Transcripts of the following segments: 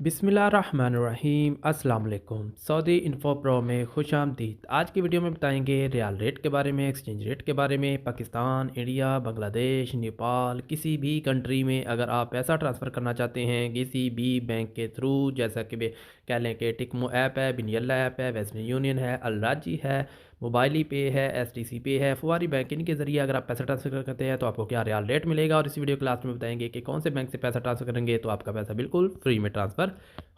बिस्मिल्लाहिर्रहमानिर्रहीम अस्सलाम वालेकुम। सऊदी इन्फो प्रो में खुश आमदीद। आज की वीडियो में बताएंगे रियाल रेट के बारे में, एक्सचेंज रेट के बारे में। पाकिस्तान, इंडिया, बांग्लादेश, नेपाल, किसी भी कंट्री में अगर आप पैसा ट्रांसफ़र करना चाहते हैं किसी भी बैंक के थ्रू, जैसा कि कह लें कि टिकमो ऐप है, बिनियल्ला ऐप है, वेस्टर्न यूनियन है, अलराजी है, मोबाइली पे है, एसटीसी पे है, फुवारी बैंक, इनके ज़रिए अगर आप पैसा ट्रांसफ़र करते हैं तो आपको क्या रियाल रेट मिलेगा। और इस वीडियो क्लास में बताएंगे कि कौन से बैंक से पैसा ट्रांसफ़र करेंगे तो आपका पैसा बिल्कुल फ्री में ट्रांसफ़र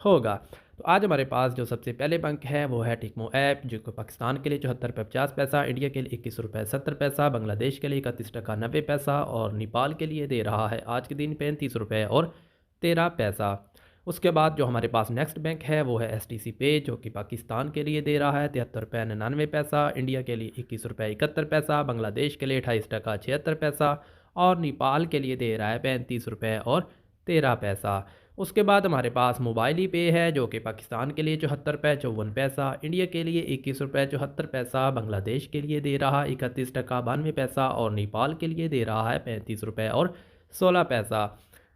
होगा। तो आज हमारे पास जो सबसे पहले बैंक है वो है टिकमो ऐप, जो कि पाकिस्तान के लिए 74 रुपये 50 पैसा, इंडिया के लिए 21 रुपये 70 पैसा, बांग्लादेश के लिए 31 टका 90 पैसा और नेपाल के लिए दे रहा है आज के दिन 35 रुपये और 13 पैसा। उसके बाद जो हमारे पास नेक्स्ट बैंक है वो है एसटीसी पे, जो कि पाकिस्तान के लिए दे रहा है 73 रुपये 99 पैसा, इंडिया के लिए 21 रुपये 71 पैसा, बांग्लादेश के लिए 28 टका 76 पैसा और नेपाल के लिए दे रहा है 35 रुपये और 13 पैसा। उसके बाद हमारे पास मोबाइली पे है, जो कि पाकिस्तान के लिए 74 रुपये 54 पैसा, इंडिया के लिए 21 रुपये 74 पैसा, बांग्लादेश के लिए दे रहा है 31 टका 92 पैसा और नेपाल के लिए दे रहा है 35 रुपये और 16 पैसा।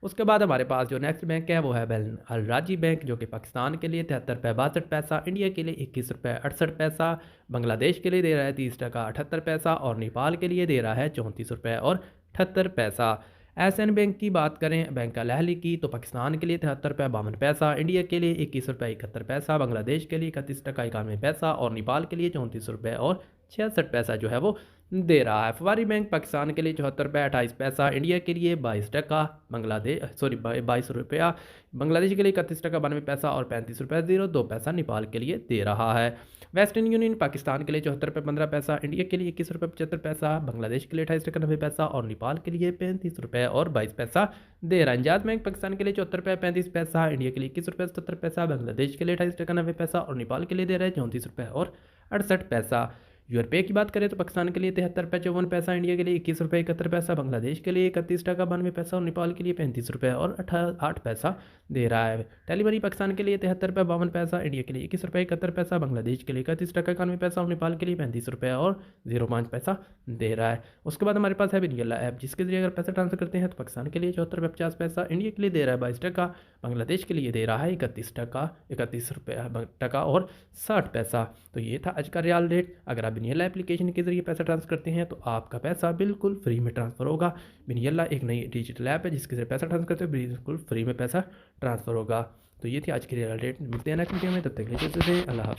उसके बाद हमारे पास जो नेक्स्ट बैंक है वो है बैन अल राजी बैंक, जो कि पाकिस्तान के लिए 73 रुपये 62 पैसा, इंडिया के लिए 21 रुपये 68 पैसा, बांग्लादेश के लिए दे रहा है 30 टका 78 पैसा और नेपाल के लिए दे रहा है 34 रुपये और 78 पैसा। एसएन बैंक की बात करें, बैंक अल अहली की, तो पाकिस्तान के लिए 73 रुपये 52 पैसा, इंडिया के लिए 21 रुपये 71 पैसा, बांग्लादेश के लिए 31 टका 91 पैसा और नेपाल के लिए 34 रुपये और 66 पैसा जो है वो दे रहा है। फवारी बैंक पाकिस्तान के लिए 74 रुपये 28 पैसा, इंडिया के लिए 22 टका, बांग्लादेश 22 रुपया, बांग्लादेश के लिए 31 टका 92 पैसा और 35 रुपये 02 पैसा नेपाल के लिए दे रहा है। वेस्टर्न यूनियन पाकिस्तान के लिए 74 रुपये 15 पैसा, इंडिया के लिए 21 रुपये 75 पैसा, बांग्लादेश के लिए 28 टका 90 पैसा और नेपाल के लिए 35 रुपये और 22 पैसा दे रहा है। इंजाज बैंक पाकिस्तान के लिए 74 रुपये 35 पैसा, इंडिया के लिए 21 रुपये 77 पैसा, बांग्लादेश के लिए 28 टका 90 पैसा और नेपाल के लिए दे रहा है 34 रुपये और 68 पैसा। यूआरपे की बात करें तो पाकिस्तान के लिए 73 रुपये 54 पैसा, इंडिया के लिए 21 रुपये 71 पैसा, बांग्लादेश के लिए 31 टका 92 पैसा और नेपाल के लिए 35 रुपये और 8 पैसा दे रहा है। टेलीमनी पाकिस्तान के लिए 73 रुपये 52 पैसा, इंडिया के लिए 21 रुपये 71 पैसा, बांग्लादेश के लिए 31 टका 91 पैसा और नेपाल के लिए 35 रुपये और 05 पैसा दे रहा है। उसके बाद हमारे पास है बिनियल्ला ऐप, जिसके जरिए अगर पैसा ट्रांसफर करते हैं तो पाकिस्तान के लिए 74 रुपये 50 पैसा, इंडिया के लिए दे रहा है 22 टका, बांग्लादेश के लिए दे रहा है 31 रुपये और 60 पैसा। तो ये था आज का रियाल रेट। अगर आप बिनियल्ला एप्लीकेशन के जरिए पैसा ट्रांसफर करते हैं तो आपका पैसा बिल्कुल फ्री में ट्रांसफ़र होगा। बिनियल्ला एक नई डिजिटल ऐप है जिसके जरिए पैसा ट्रांसफर करते हैं, बिल्कुल फ्री में पैसा ट्रांसफ़र होगा। तो ये थी आज की रियल रेट। मिलते हैं नेक्स्ट वीडियो में, तब तक के लिए अल्लाह हाफ़िज़।